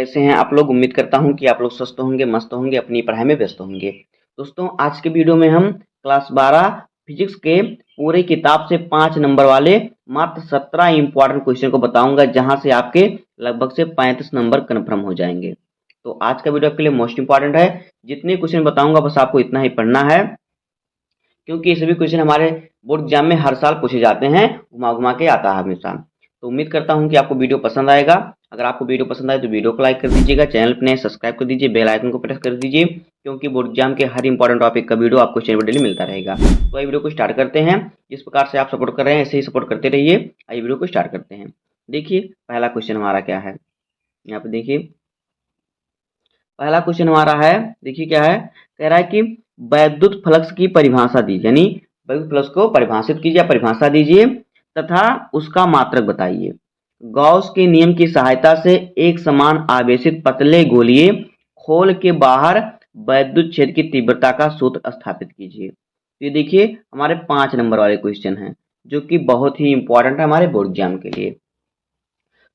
कैसे हैं आप लोग। उम्मीद करता हूं कि आप लोग स्वस्थ होंगे, मस्त होंगे, अपनी पढ़ाई में व्यस्त होंगे। दोस्तों आज के वीडियो में हम क्लास 12 फिजिक्स के पूरे किताब से 5 नंबर वाले मात्र 17 इंपॉर्टेंट क्वेश्चन को बताऊंगा, जहां से आपके लगभग से 35 नंबर कन्फर्म हो जाएंगे। तो आज का वीडियो आपके लिए मोस्ट इंपॉर्टेंट है। जितने क्वेश्चन बताऊंगा बस आपको इतना ही पढ़ना है, क्योंकि ये सभी क्वेश्चन हमारे बोर्ड एग्जाम में हर साल पूछे जाते हैं, घुमा घुमा के आता है हमेशा। तो उम्मीद करता हूं कि आपको वीडियो पसंद आएगा। अगर आपको वीडियो पसंद आए तो वीडियो को लाइक कर दीजिएगा, चैनल पर नए सब्सक्राइब कर दीजिए, बेल आइकन को प्रेस कर दीजिए, क्योंकि बोर्ड एग्जाम के हर इंपॉर्टेंट टॉपिक का वीडियो आपको चैनल पर डेली मिलता रहेगा। तो आइए वीडियो को स्टार्ट करते हैं। जिस प्रकार से आप सपोर्ट कर रहे हैं ऐसे ही सपोर्ट करते रहिए। आइए वीडियो को स्टार्ट करते हैं। देखिए पहला क्वेश्चन हमारा क्या है, यहाँ पे देखिए पहला क्वेश्चन हमारा है। देखिए क्या है, कह रहा है कि वैद्युत फ्लक्स की परिभाषा दीजिए, यानी वैद्युत फ्लक्स को परिभाषित कीजिए, परिभाषा दीजिए तथा उसका मात्रक बताइए। गॉस के नियम की सहायता से एक समान आवेशित पतले गोलीय खोल के बाहर वैद्युत क्षेत्र की तीव्रता का सूत्र स्थापित कीजिए। तो ये देखिए हमारे 5 नंबर वाले क्वेश्चन हैं, जो कि बहुत ही इंपॉर्टेंट है हमारे बोर्ड एग्जाम के लिए।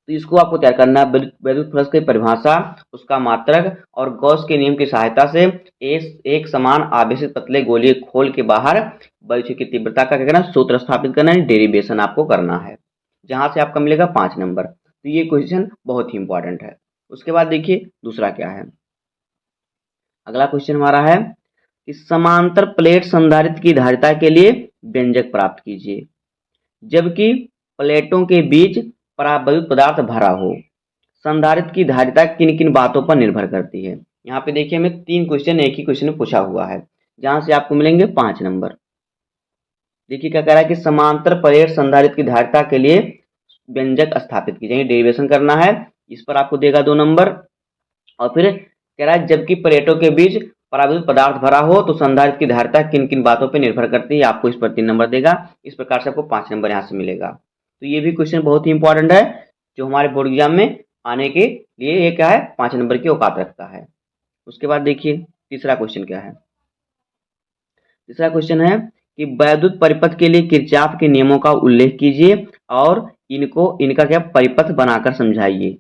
तो इसको आपको तैयार करना है। वैद्युत फ्लक्स की परिभाषा, उसका मात्रक और गॉस के नियम की सहायता से एक समान आवेशित पतले गोलीय खोल के बाहर वैद्युत की तीव्रता का क्या करना है, सूत्र स्थापित करना है, डेरिवेशन आपको करना है, जहां से आपका मिलेगा 5 नंबर। तो ये क्वेश्चन बहुत ही इंपॉर्टेंट है। उसके बाद देखिए दूसरा क्या है। अगला क्वेश्चन हमारा है कि समांतर प्लेट संधारित्र की धारिता के लिए व्यंजक प्राप्त कीजिए, जबकि प्लेटों के बीच परावैद्युत पदार्थ भरा हो। संधारित्र की धारिता किन किन बातों पर निर्भर करती है। यहाँ पे देखिए हमें 3 क्वेश्चन एक ही क्वेश्चन में पूछा हुआ है, जहां से आपको मिलेंगे 5 नंबर। देखिए क्या कह रहा है कि समांतर प्लेट संधारित्र की धारिता के लिए व्यंजक स्थापित कीजिए, डेरिवेशन करना है। इस पर आपको देगा 2 नंबर। और फिर कह रहा है जबकि प्लेटों के बीच परावैद्युत पदार्थ भरा हो तो संधारित्र की धारिता किन किन बातों पर निर्भर करती है, आपको इस पर 3 नंबर देगा। इस प्रकार से आपको 5 नंबर यहाँ से मिलेगा। तो ये भी क्वेश्चन बहुत ही इंपॉर्टेंट है, जो हमारे बोर्ड एग्जाम में आने के लिए ये क्या है, 5 नंबर की औकात रखता है। उसके बाद देखिए तीसरा क्वेश्चन क्या है। तीसरा क्वेश्चन है कि वैद्युत परिपथ के लिए किरचॉफ के नियमों का उल्लेख कीजिए और इनका क्या परिपथ बनाकर समझाइए।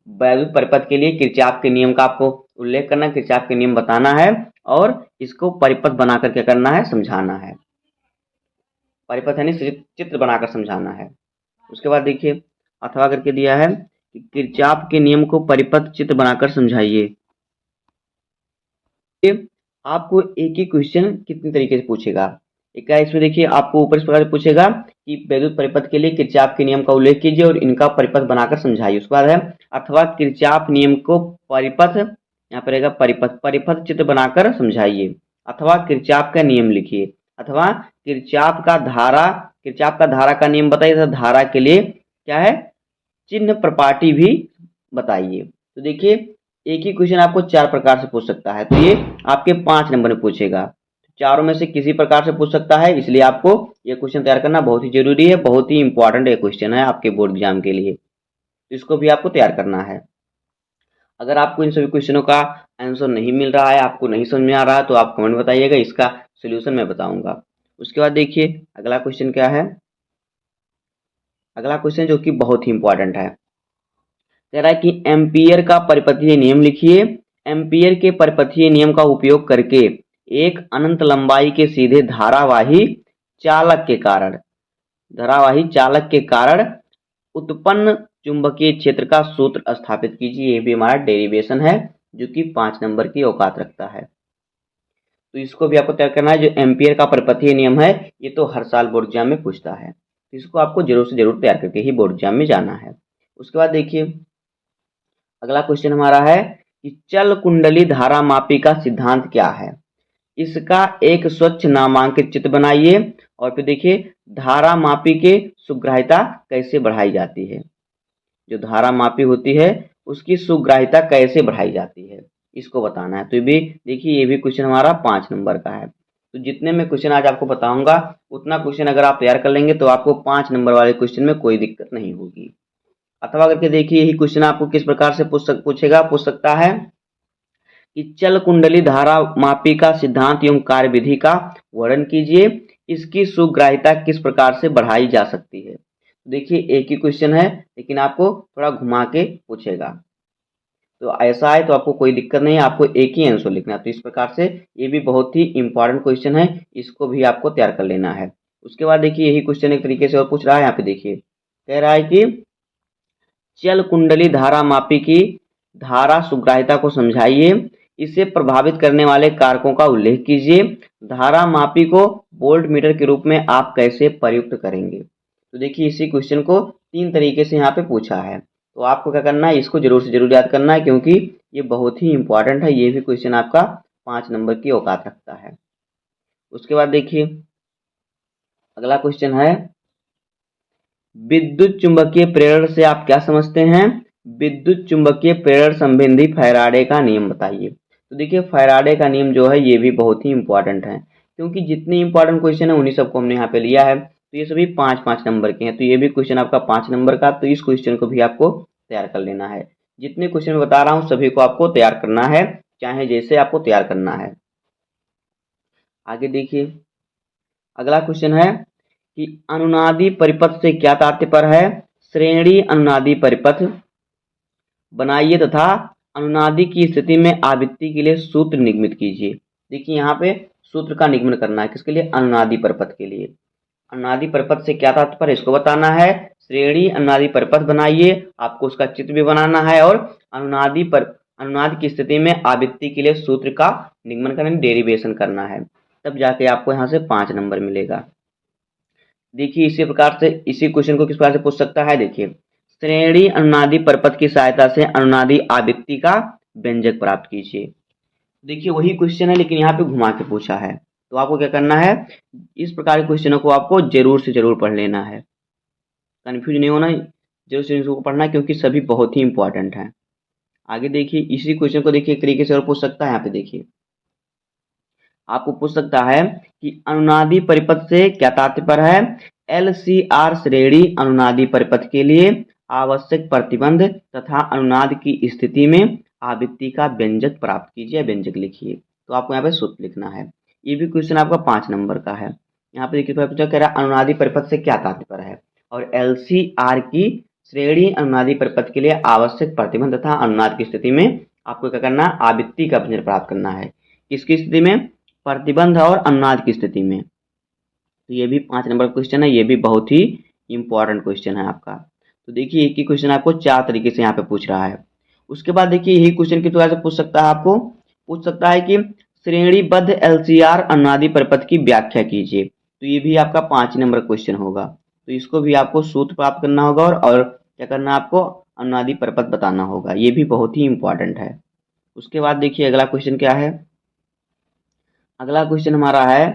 वैद्युत परिपथ के लिए किरचॉफ के नियम का आपको उल्लेख करना है, किरचॉफ के नियम बताना है और इसको परिपथ बनाकर क्या करना है, समझाना है। परिपथ यानी चित्र बनाकर समझाना है। उसके बाद देखिए अथवा करके दिया है कि किरचॉफ के नियम को परिपथ चित्र बनाकर समझाइए। आपको एक ही क्वेश्चन कितनी तरीके से पूछेगा। एक है इसमें देखिए आपको ऊपर इस प्रकार से पूछेगा कि वैद्युत परिपथ के लिए किरचॉफ के नियम का उल्लेख कीजिए और इनका परिपथ बनाकर समझाइए। उसके बाद है अथवा किरचॉफ नियम को परिपथ, यहाँ पर रहेगा परिपथ चित्र बनाकर समझाइए, अथवा किरचॉफ का नियम लिखिए, अथवा किरचॉफ का धारा का नियम बताइए तथा धारा के लिए क्या है, चिन्ह प्रपाटी भी बताइए। तो देखिए एक ही क्वेश्चन आपको 4 प्रकार से पूछ सकता है, तो ये आपके 5 नंबर में पूछेगा। चारों में से किसी प्रकार से पूछ सकता है, इसलिए आपको ये क्वेश्चन तैयार करना बहुत ही जरूरी है। बहुत ही इंपॉर्टेंट ये क्वेश्चन है आपके बोर्ड एग्जाम के लिए, तो इसको भी आपको तैयार करना है। अगर आपको इन सभी क्वेश्चनों का आंसर नहीं मिल रहा है, आपको नहीं समझ में आ रहा है, तो आप कमेंट बताइएगा, इसका सोल्यूशन मैं बताऊंगा। उसके बाद देखिए अगला क्वेश्चन क्या है। अगला क्वेश्चन जो कि बहुत ही इंपॉर्टेंट है, कह रहा है कि एम्पियर का परिपथीय नियम लिखिए। एम्पियर के परिपथीय नियम का उपयोग करके एक अनंत लंबाई के सीधे धारावाही चालक के कारण उत्पन्न चुंबकीय क्षेत्र का सूत्र स्थापित कीजिए। ये भी हमारा डेरिवेशन है, जो कि 5 नंबर की औकात रखता है। तो इसको भी आपको तय करना है। जो एम्पियर का परिपथीय नियम है ये तो हर साल बोर्ड एग्जाम में पूछता है, इसको आपको जरूर से जरूर तैयार करके ही बोर्ड एग्जाम में जाना है। उसके बाद देखिए अगला क्वेश्चन हमारा है कि चल कुंडली धारा मापी का सिद्धांत क्या है। इसका एक स्वच्छ नामांकित चित्र बनाइए और फिर देखिए धारा मापी के सुग्राहिता कैसे बढ़ाई जाती है। जो धारा मापी होती है उसकी सुग्राहिता कैसे बढ़ाई जाती है, इसको बताना है। तो ये भी देखिए ये भी क्वेश्चन हमारा 5 नंबर का है। तो जितने मैं क्वेश्चन आज आपको बताऊंगा उतना क्वेश्चन अगर आप तैयार कर लेंगे तो आपको 5 नंबर वाले क्वेश्चन में कोई दिक्कत नहीं होगी। अथवा करके देखिए यही क्वेश्चन आपको किस प्रकार से पूछ सकता है कि चल कुंडली धारा मापी का सिद्धांत एवं कार्यविधि का वर्णन कीजिए। इसकी सुग्राहिता किस प्रकार से बढ़ाई जा सकती है। देखिए एक ही क्वेश्चन है लेकिन आपको थोड़ा घुमा के पूछेगा। तो ऐसा है तो आपको कोई दिक्कत नहीं है, आपको एक ही आंसर लिखना है। तो इस प्रकार से ये भी बहुत ही इंपॉर्टेंट क्वेश्चन है, इसको भी आपको तैयार कर लेना है। उसके बाद देखिए यही क्वेश्चन एक तरीके से और पूछ रहा है, यहाँ पे देखिए कह रहा है कि चल कुंडली धारा मापी की धारा सुग्राहिता को समझाइए, इसे प्रभावित करने वाले कारकों का उल्लेख कीजिए, धारा मापी को वोल्ट मीटर के रूप में आप कैसे प्रयुक्त करेंगे। तो देखिए इसी क्वेश्चन को 3 तरीके से यहाँ पे पूछा है, तो आपको क्या करना है, इसको जरूर से जरूर याद करना है, क्योंकि ये बहुत ही इंपॉर्टेंट है। ये भी क्वेश्चन आपका 5 नंबर की औकात रखता है। उसके बाद देखिए अगला क्वेश्चन है, विद्युत चुंबकीय प्रेरण से आप क्या समझते हैं? विद्युत चुंबकीय प्रेरण संबंधी फैराडे का नियम बताइए। तो देखिए फैराडे का नियम जो है ये भी बहुत ही इंपॉर्टेंट है, क्योंकि जितने इंपॉर्टेंट क्वेश्चन है उन्हीं सबको हमने यहाँ पे लिया है। तो ये सभी 5-5 नंबर के हैं, तो ये भी क्वेश्चन आपका 5 नंबर का, तो इस क्वेश्चन को भी आपको तैयार कर लेना है। जितने क्वेश्चन मैं बता रहा हूँ सभी को आपको तैयार करना है, चाहे जैसे आपको तैयार करना है। आगे देखिए अगला क्वेश्चन है कि अनुनादी परिपथ से क्या तात्पर्य है? श्रेणी अनुनादी परिपथ बनाइए तथा अनुनादी की स्थिति में आवृत्ति के लिए सूत्र निगमित कीजिए। देखिए यहाँ पे सूत्र का निगमन करना है, किसके लिए? अनुनादी परिपथ के लिए। अनुनादी परिपथ से क्या तात्पर्य इसको बताना है। श्रेणी अनुनादी परिपथ बनाइए, आपको उसका चित्र भी बनाना है, और अनुनाद की स्थिति में आवृत्ति के लिए सूत्र का निगमन करना, डेरिवेशन करना है, तब जाके आपको यहाँ से 5 नंबर मिलेगा। देखिए इसी प्रकार से इसी क्वेश्चन को किस प्रकार से पूछ सकता है, देखिए श्रेणी अनुनादी परिपथ की सहायता से अनुनादी आवृत्ति का व्यंजक प्राप्त कीजिए। देखिए वही क्वेश्चन है लेकिन यहाँ पे घुमा के पूछा है, तो आपको क्या करना है, इस प्रकार के क्वेश्चनों को आपको जरूर से जरूर पढ़ लेना है, कंफ्यूज नहीं होना, जरूर से इसको पढ़ना है, क्योंकि सभी बहुत ही इंपॉर्टेंट हैं। आगे देखिए इसी क्वेश्चन को देखिए एक तरीके से और पूछ सकता है। यहाँ पे देखिए आपको पूछ सकता है कि अनुनादी परिपथ से क्या तात्पर्य है? LCR श्रेणी अनुनादी परिपथ के लिए आवश्यक प्रतिबंध तथा अनुनाद की स्थिति में आवृत्ति का व्यंजक प्राप्त कीजिए, व्यंजक लिखिए। तो आपको यहाँ पे सूत्र लिखना है। ये भी क्वेश्चन आपका 5 नंबर का है। यहाँ पे देखिए पूछा कह रहा है अनुनादी परिपथ से क्या तात्पर्य है, और LCR की श्रेणी अनुनादी परिपथ के लिए आवश्यक प्रतिबंध तथा अनुनाद की स्थिति में आपको क्या करना है, आवृत्ति का व्यंजक प्राप्त करना है। किसकी स्थिति में? प्रतिबंध और अनुनाद की स्थिति में। तो ये भी 5 नंबर क्वेश्चन है, ये भी बहुत ही इंपॉर्टेंट क्वेश्चन है आपका। तो देखिए एक ही क्वेश्चन आपको 4 तरीके से यहाँ पे पूछ रहा है। उसके बाद देखिए यही क्वेश्चन किस तरह से पूछ सकता है, आपको पूछ सकता है कि श्रेणीबद्ध LCR अनुनादी परिपथ की व्याख्या कीजिए। तो ये भी आपका 5 नंबर क्वेश्चन होगा, तो इसको भी आपको सूत्र प्राप्त करना होगा, और क्या करना है, आपको अनुनादी परिपथ बताना होगा। ये भी बहुत ही इंपॉर्टेंट है। उसके बाद देखिए अगला क्वेश्चन क्या है, अगला क्वेश्चन हमारा है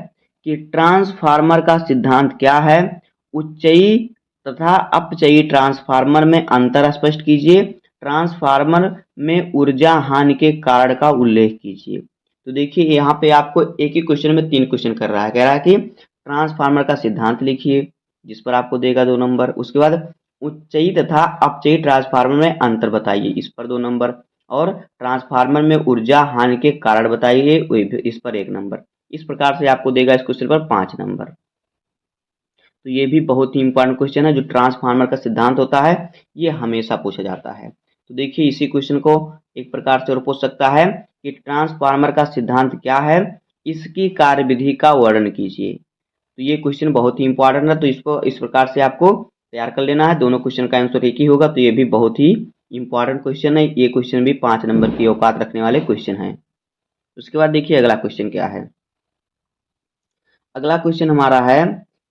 कि ट्रांसफार्मर का सिद्धांत क्या है? उच्चयी तथा अपचयी ट्रांसफार्मर में अंतर स्पष्ट कीजिए, ट्रांसफार्मर में ऊर्जा हानि के कारण का उल्लेख कीजिए। तो देखिए यहाँ पे आपको एक ही क्वेश्चन में 3 क्वेश्चन कर रहा है, कह रहा है कि ट्रांसफार्मर का सिद्धांत लिखिए, जिस पर आपको देगा 2 नंबर। उसके बाद उच्चयी तथा अपचयी ट्रांसफार्मर में अंतर बताइए, इस पर 2 नंबर, और ट्रांसफार्मर में ऊर्जा हानि के कारण बताइए, इस पर 1 नंबर। इस प्रकार से आपको देगा इस क्वेश्चन पर 5 नंबर। तो ये भी बहुत ही इंपॉर्टेंट क्वेश्चन है। जो ट्रांसफार्मर का सिद्धांत होता है ये हमेशा पूछा जाता है। तो देखिए इसी क्वेश्चन को एक प्रकार से और पूछ सकता है कि ट्रांसफार्मर का सिद्धांत क्या है, इसकी कार्यविधि का वर्णन कीजिए। तो ये क्वेश्चन बहुत ही इंपॉर्टेंट है, तो इसको इस प्रकार से आपको तैयार कर लेना है। दोनों क्वेश्चन का आंसर एक ही होगा, तो ये भी बहुत ही इंपॉर्टेंट क्वेश्चन है। ये क्वेश्चन भी 5 नंबर की औकात रखने वाले क्वेश्चन है। उसके बाद देखिए अगला क्वेश्चन क्या है, अगला क्वेश्चन हमारा है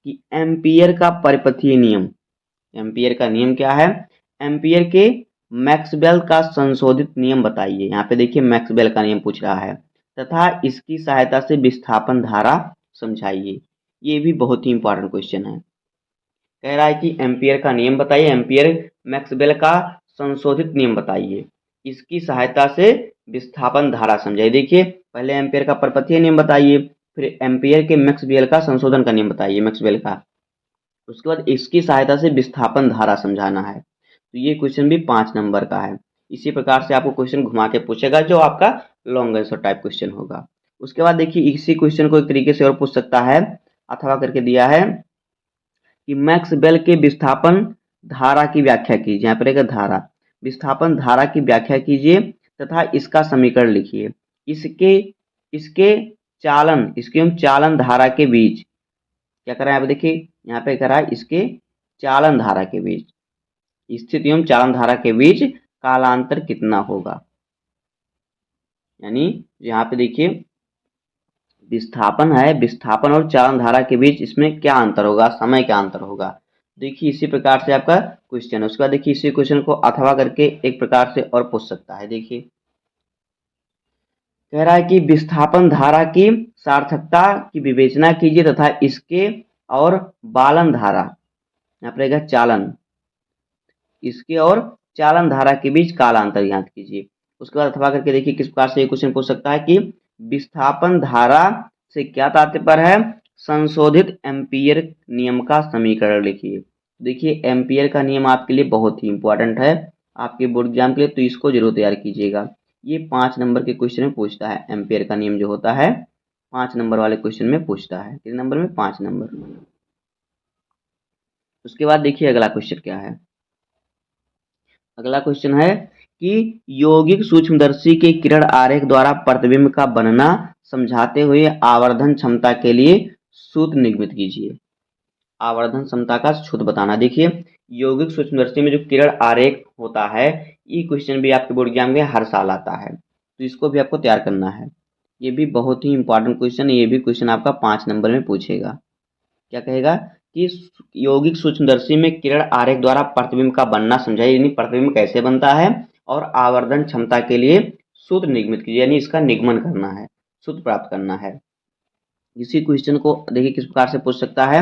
कि एम्पियर का परिपथीय नियम, एम्पियर का नियम क्या है? एम्पियर के मैक्सवेल का संशोधित नियम बताइए। यहाँ पे देखिए मैक्सवेल का नियम पूछ रहा है, तथा इसकी सहायता से विस्थापन धारा समझाइए। ये भी बहुत ही इंपॉर्टेंट क्वेश्चन है। कह रहा है कि एम्पियर का नियम बताइए, एम्पियर मैक्सवेल का संशोधित नियम बताइए, इसकी सहायता से विस्थापन धारा समझाइए। देखिए पहले एम्पियर का परिपथीय नियम बताइए, फिर एम्पियर के मैक्सवेल का संशोधन का नियम बताइए, मैक्सवेल का, उसके बाद इसकी सहायता से विस्थापन धारा समझाना है। तो ये क्वेश्चन भी 5 नंबर का है। इसी प्रकार से आपको क्वेश्चन घुमा के पूछेगा, जो आपका लॉन्ग आंसर टाइप क्वेश्चन होगा। उसके बाद देखिए इसी क्वेश्चन को एक तरीके से और पूछ सकता है, अथवा करके दिया है कि मैक्सवेल के विस्थापन धारा की व्याख्या कीजिए। यहाँ पर रहेगा धारा, विस्थापन धारा की व्याख्या कीजिए तथा इसका समीकरण लिखिए। इसके इसके इसके चालन धारा के बीच क्या कर रहा है, आप देखिए यहाँ पे कर रहा है, इसके चालन धारा के बीच स्थित एवं चालन धारा के बीच कालांतर कितना होगा। यानी यहाँ पे देखिए विस्थापन है, विस्थापन और चालन धारा के बीच इसमें क्या अंतर होगा, समय क्या अंतर होगा। देखिए इसी प्रकार से आपका क्वेश्चन है। उसके बाद देखिए इसी क्वेश्चन को अथवा करके एक प्रकार से और पूछ सकता है। देखिए कह रहा है कि विस्थापन धारा की सार्थकता की विवेचना कीजिए तथा इसके और बालन धारा, यहाँ पर रहेगा चालन, इसके और चालन धारा के बीच कालांतर ज्ञात कीजिए। उसके बाद अथवा करके देखिए किस प्रकार से ये क्वेश्चन पूछ सकता है कि विस्थापन धारा से क्या तात्पर्य है, संशोधित एम्पीयर नियम का समीकरण लिखिए। देखिए एम्पीयर का नियम आपके लिए बहुत ही इंपॉर्टेंट है आपके बोर्ड एग्जाम के लिए, तो इसको जरूर तैयार कीजिएगा। ये 5 नंबर के क्वेश्चन में पूछता है। एम्पीयर का नियम जो होता है 5 नंबर वाले क्वेश्चन में पूछता है। कितने नंबर में, 5 नंबर। उसके बाद देखिए अगला क्वेश्चन क्या है। अगला क्वेश्चन है कि यौगिक सूक्ष्मदर्शी के किरण आरेख द्वारा प्रतिबिंब का बनना समझाते हुए आवर्धन क्षमता के लिए सूत्र निगमित कीजिए। आवर्धन क्षमता का सूत्र बताना। देखिए यौगिक सूक्ष्मदर्शी में जो किरण आरेख होता है, ये क्वेश्चन भी आपके बोर्ड एग्जाम में हर साल आता है, तो इसको भी आपको तैयार करना है। ये भी बहुत ही इंपॉर्टेंट क्वेश्चन है। ये भी क्वेश्चन आपका 5 नंबर में पूछेगा। क्या कहेगा कि यौगिक सूक्ष्मदर्शी में किरण आरेख द्वारा प्रतिबिंब का बनना समझाइए, यानी प्रतिबिंब कैसे बनता है, और आवर्धन क्षमता के लिए सूत्र निगमित कीजिए, यानी इसका निगमन करना है, सूत्र प्राप्त करना है। इसी क्वेश्चन को देखिए किस प्रकार से पूछ सकता है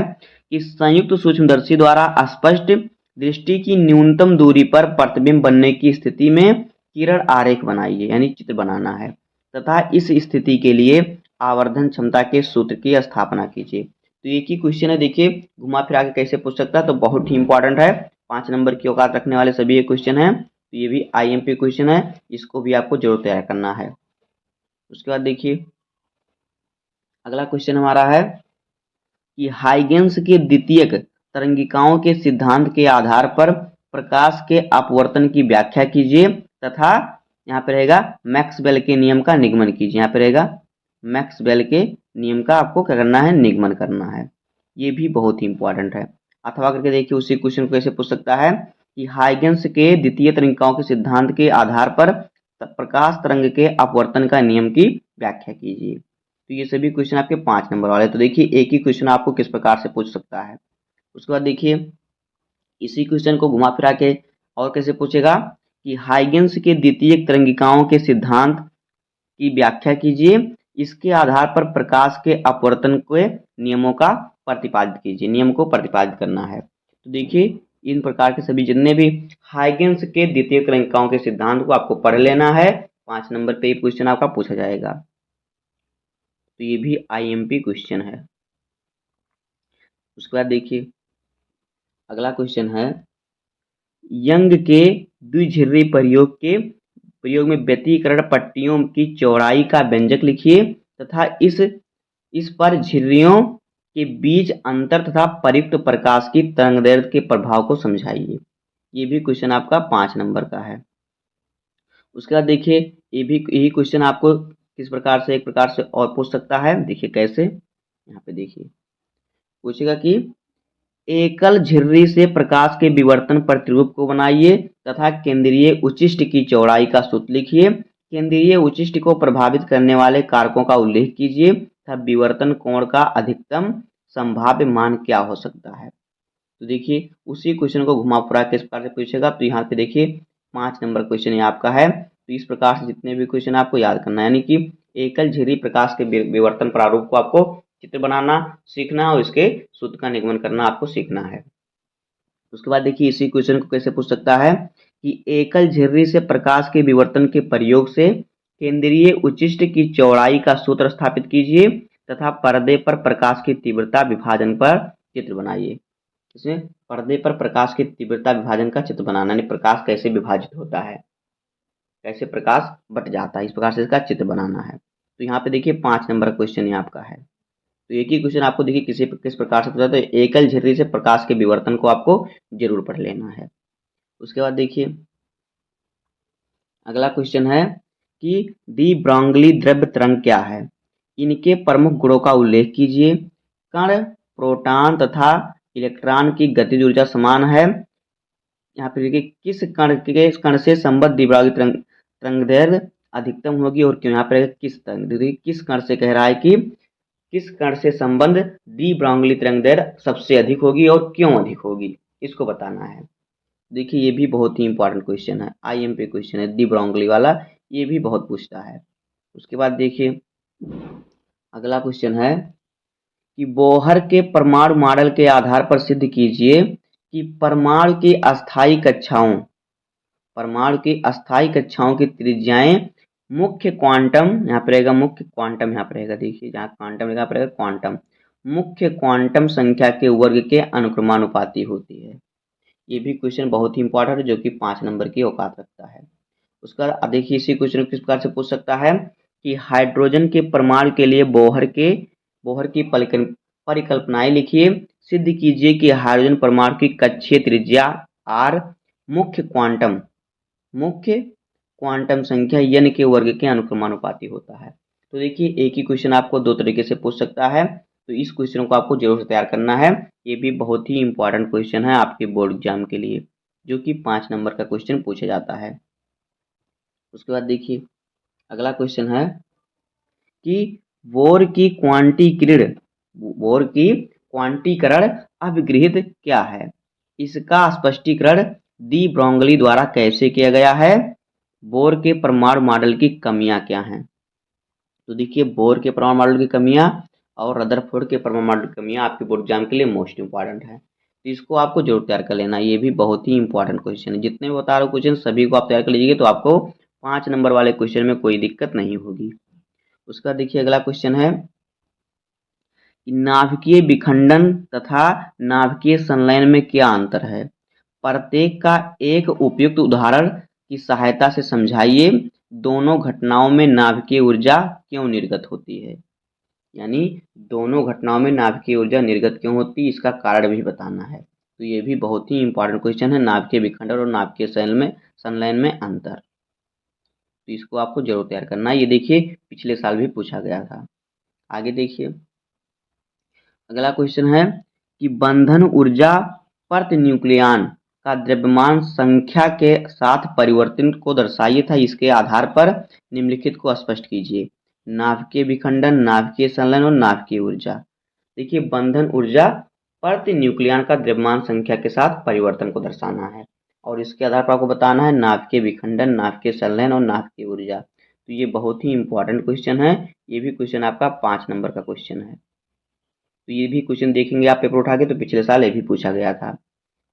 कि संयुक्त सूक्ष्मदर्शी द्वारा स्पष्ट दृष्टि की न्यूनतम दूरी पर प्रतिबिंब बनने की स्थिति में किरण आरेख बनाइए, यानी चित्र बनाना है, तथा इस स्थिति के लिए आवर्धन क्षमता के सूत्र की स्थापना कीजिए। तो एक ही क्वेश्चन है, देखिए घुमा फिरा के कैसे पूछ सकता है, तो बहुत ही इंपॉर्टेंट है। 5 नंबर की औकात रखने वाले सभी ये क्वेश्चन है, तो ये भी आईएमपी क्वेश्चन है, इसको भी आपको जरूर तैयार करना है। उसके बाद देखिए अगला क्वेश्चन हमारा है कि हाइगेंस के द्वितीयक तरंगिकाओं के सिद्धांत के आधार पर प्रकाश के अपवर्तन की व्याख्या कीजिए तथा यहाँ पे रहेगा मैक्सवेल के नियम का निगमन कीजिए। यहाँ पे रहेगा मैक्सवेल के नियम का आपको क्या करना है, निगमन करना है। ये भी बहुत ही इंपॉर्टेंट है। अथवा करके देखिए उसी क्वेश्चन को कैसे पूछ सकता है कि हाइगेंस के द्वितीय तरंगिकाओं के सिद्धांत के आधार पर प्रकाश तरंग के अपवर्तन का नियम की व्याख्या कीजिए। तो ये सभी क्वेश्चन आपके 5 नंबर वाले। तो देखिए एक ही क्वेश्चन आपको किस प्रकार से पूछ सकता है। उसके बाद देखिए इसी क्वेश्चन को घुमा फिरा के और कैसे पूछेगा कि हाइगेंस के द्वितीयक तरंगिकाओं के सिद्धांत की व्याख्या कीजिए, इसके आधार पर प्रकाश के अपवर्तन के नियमों का प्रतिपादित कीजिए, नियम को प्रतिपादित करना है। तो देखिए इन प्रकार के सभी जितने भी हाइगेंस के द्वितीयक तरंगिकाओं के सिद्धांत को आपको पढ़ लेना है। 5 नंबर पे ये क्वेश्चन आपका पूछा जाएगा, तो ये भी आईएमपी क्वेश्चन है। उसके बाद देखिए अगला क्वेश्चन है यंग के द्विझिर्री प्रयोग में व्यतिकरण पट्टियों की चौड़ाई का व्यंजक लिखिए तथा इस पर झिर्रियों के बीच अंतर तथा प्रयुक्त प्रकाश की तरंगदैर्घ्य के प्रभाव को समझाइए। ये भी क्वेश्चन आपका 5 नंबर का है। उसके बाद देखिए यही क्वेश्चन आपको किस प्रकार से, एक प्रकार से और पूछ सकता है। देखिए कैसे, यहाँ पे देखिए पूछेगा कि एकल झिर्री से प्रकाश के विवर्तन प्रतिरूप को बनाइए तथा केंद्रीय उच्चिष्ट की चौड़ाई का सूत्र लिखिए। केंद्रीय उच्चिष्ट को प्रभावित करने वाले कारकों का उल्लेख कीजिए तथा विवर्तन कोण का अधिकतम संभाव्य मान क्या हो सकता है। तो देखिए उसी क्वेश्चन को घुमा फिरा के इस प्रकार से पूछेगा। तो यहाँ पे देखिए 5 नंबर क्वेश्चन ये आपका है। तो इस प्रकार से जितने भी क्वेश्चन आपको याद करना है, यानी कि एकल झिर्री प्रकाश के विवर्तन प्रारूप को आपको चित्र बनाना सीखना और इसके सूत्र का निगमन करना आपको सीखना है। उसके बाद देखिए इसी क्वेश्चन को कैसे पूछ सकता है कि एकल झिर्री से प्रकाश के विवर्तन के प्रयोग से केंद्रीय उच्चिष्ट की चौड़ाई का सूत्र स्थापित कीजिए तथा पर्दे पर प्रकाश की तीव्रता विभाजन पर चित्र बनाइए। इसमें पर्दे पर प्रकाश की तीव्रता विभाजन का चित्र बनाना, यानी प्रकाश कैसे विभाजित होता है, कैसे प्रकाश बट जाता है, इस प्रकार से इसका चित्र बनाना है। तो यहाँ पे देखिए 5 नंबर क्वेश्चन ये आपका है। तो एक ही क्वेश्चन आपको देखिए किस प्रकार से पूछा, तो एकल झिर्री से प्रकाश के विवर्तन को आपको जरूर पढ़ लेना है। उसके बाद देखिए अगला क्वेश्चन है कि डी ब्रोंगली द्रव्य तरंग क्या है? इनके प्रमुख गुणों का उल्लेख कीजिए। कण, प्रोटॉन तथा इलेक्ट्रॉन की गतिज ऊर्जा समान है। यहाँ पे देखिए किस कण से संबद्ध डी ब्रोगली तरंगदैर्घ्य अधिकतम होगी और क्यों? यहाँ पे किस तरंग, देखिए किस कण से कह रहा है कि किस कण से संबंध डी ब्रोंगली तरंगदैर्घ्य सबसे अधिक होगी और क्यों अधिक होगी, इसको बताना है। देखिए ये भी बहुत ही इंपॉर्टेंट क्वेश्चन है, आईएमपी क्वेश्चन है डी ब्रोंगली वाला, ये भी बहुत पूछता है। उसके बाद देखिए अगला क्वेश्चन है कि बोहर के परमाणु मॉडल के आधार पर सिद्ध कीजिए कि परमाणु की अस्थायी कक्षाओं की त्रिज्याएं मुख्य क्वांटम, यहाँ पर रहेगा मुख्य क्वांटम, यहाँ पर रहेगा देखिए जहाँ क्वांटम लिखा पर रहेगा क्वांटम, मुख्य क्वांटम संख्या के वर्ग के अनुक्रमानुपाती होती है। ये भी क्वेश्चन बहुत ही इंपॉर्टेंट है जो कि 5 नंबर की औकात रखता है। उसका देखिए इसी क्वेश्चन को किस प्रकार से पूछ सकता है कि हाइड्रोजन के परमाणु के लिए बोहर की परिकल्पनाएं लिखिए। सिद्ध कीजिए कि हाइड्रोजन परमाणु की कक्षीय त्रिज्या r मुख्य क्वांटम संख्या n के वर्ग के अनुक्रमानुपाती होता है। तो देखिए एक ही क्वेश्चन आपको दो तरीके से पूछ सकता है, तो इस क्वेश्चन को आपको जरूर से तैयार करना है। ये भी बहुत ही इंपॉर्टेंट क्वेश्चन है आपके बोर्ड एग्जाम के लिए, जो कि 5 नंबर का क्वेश्चन पूछा जाता है। उसके बाद देखिए अगला क्वेश्चन है कि बोर की क्वांटीकरण अभिगृहित क्या है? इसका स्पष्टीकरण डी ब्रोंगली द्वारा कैसे किया गया है? बोर के परमाणु मॉडल की कमियां क्या हैं? तो देखिए बोर के परमाणु मॉडल की कमियां और रदरफोर्ड के परमाणु मॉडल की कमियां आपके बोर्ड एग्जाम के लिए मोस्ट इंपॉर्टेंट है, तो इसको आपको जरूर तैयार कर लेना। ये भी बहुत ही इंपॉर्टेंट क्वेश्चन है, जितने भी बता रहा हूँ क्वेश्चन सभी को आप तैयार कर लीजिएगा तो आपको 5 नंबर वाले क्वेश्चन में कोई दिक्कत नहीं होगी। उसका देखिए अगला क्वेश्चन है कि नाभिकीय विखंडन तथा नाभिकीय संलयन में क्या अंतर है? प्रत्येक का एक उपयुक्त उदाहरण की सहायता से समझाइए। दोनों घटनाओं में नाभिकीय ऊर्जा क्यों निर्गत होती है? यानी दोनों घटनाओं में नाभिकीय ऊर्जा निर्गत क्यों होती है, इसका कारण भी बताना है। तो ये भी बहुत ही इंपॉर्टेंट क्वेश्चन है, नाभिकीय विखंडन और नाभिकीय संलयन में अंतर। तो इसको आपको जरूर तैयार करना है। ये देखिए पिछले साल भी पूछा गया था। आगे देखिए अगला क्वेश्चन है कि बंधन ऊर्जा परत न्यूक्लियॉन का द्रव्यमान संख्या के साथ परिवर्तन को दर्शाइए था। इसके आधार पर निम्नलिखित को स्पष्ट कीजिए। नाभिकीय विखंडन, नाभिकीय संलयन और नाभिकीय ऊर्जा। देखिए बंधन ऊर्जा परत न्यूक्लियॉन का द्रव्यमान संख्या के साथ परिवर्तन को दर्शाना है और इसके आधार पर आपको बताना है नाभिकीय विखंडन, नाभिकीय संलयन और नाभिकीय ऊर्जा। तो ये बहुत ही इंपॉर्टेंट क्वेश्चन है, ये भी क्वेश्चन आपका 5 नंबर का क्वेश्चन है। तो ये भी क्वेश्चन देखेंगे आप पेपर उठा के तो पिछले साल ये भी पूछा गया था।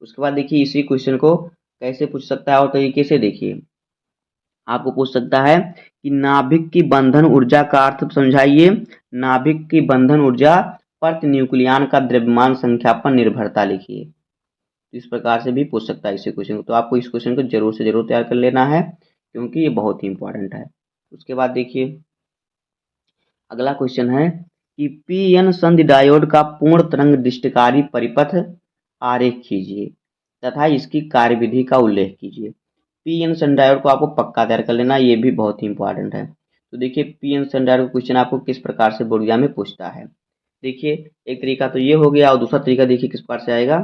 उसके बाद देखिए इसी क्वेश्चन को कैसे पूछ सकता है और तरीके से देखिए आपको पूछ सकता है कि नाभिक की बंधन ऊर्जा का अर्थ समझाइए। नाभिक की बंधन ऊर्जा परत न्यूक्लियॉन का द्रव्यमान संख्या पर निर्भरता लिखिए। तो इस प्रकार से भी पूछ सकता है इसी क्वेश्चन को, तो आपको इस क्वेश्चन को जरूर से जरूर तैयार कर लेना है क्योंकि ये बहुत ही इंपॉर्टेंट है। उसके बाद देखिए अगला क्वेश्चन है कि पी एन संधि डायोड का पूर्ण तरंग दृष्टिकारी परिपथ आरेख खींचिए तथा इसकी कार्यविधि का उल्लेख कीजिए। पी एन संधि डायोड को आपको पक्का तैयार कर लेना, ये भी बहुत ही इंपॉर्टेंट है। तो देखिए पी एन संधि डायोड का क्वेश्चन आपको किस प्रकार से बोर्ड एग्जाम में पूछता है। देखिए एक तरीका तो ये हो गया और दूसरा तरीका देखिए किस प्रकार से आएगा।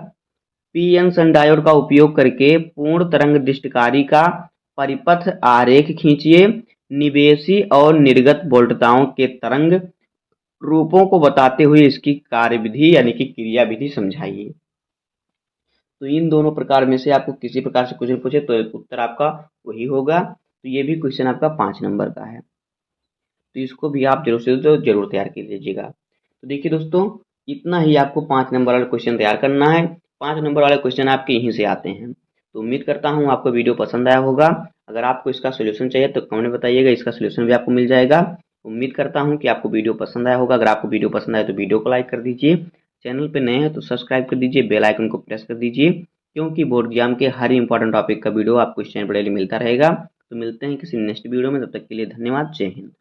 पी एन संधि डायोड का उपयोग करके पूर्ण तरंग दृष्टिकारी का परिपथ आरेख खींचिए। निवेशी और निर्गत वोल्टताओं के तरंग रूपों को बताते हुए इसकी कार्यविधि यानी कि क्रिया विधि समझाइए। तो इन दोनों प्रकार में से आपको किसी प्रकार से क्वेश्चन पूछे तो उत्तर आपका वही होगा। तो ये भी क्वेश्चन आपका 5 नंबर का है, तो इसको भी आप जरूर से जरूर तैयार कर लीजिएगा। तो देखिए दोस्तों इतना ही आपको 5 नंबर वाला क्वेश्चन तैयार करना है। 5 नंबर वाले क्वेश्चन आपके यहीं से आते हैं। तो उम्मीद करता हूँ आपको वीडियो पसंद आया होगा। अगर आपको इसका सोल्यूशन चाहिए तो कमेंट में बताइएगा, इसका सोल्यूशन भी आपको मिल जाएगा। उम्मीद करता हूँ कि आपको वीडियो पसंद आया होगा। अगर आपको वीडियो पसंद आए तो वीडियो को लाइक कर दीजिए, चैनल पे नए हैं तो सब्सक्राइब कर दीजिए, बेल आइकन को प्रेस कर दीजिए क्योंकि बोर्ड एग्जाम के हर इंपॉर्टेंट टॉपिक का वीडियो आपको इस चैनल पर डेली मिलता रहेगा। तो मिलते हैं किसी नेक्स्ट वीडियो में, तब तक के लिए धन्यवाद। जय हिंद।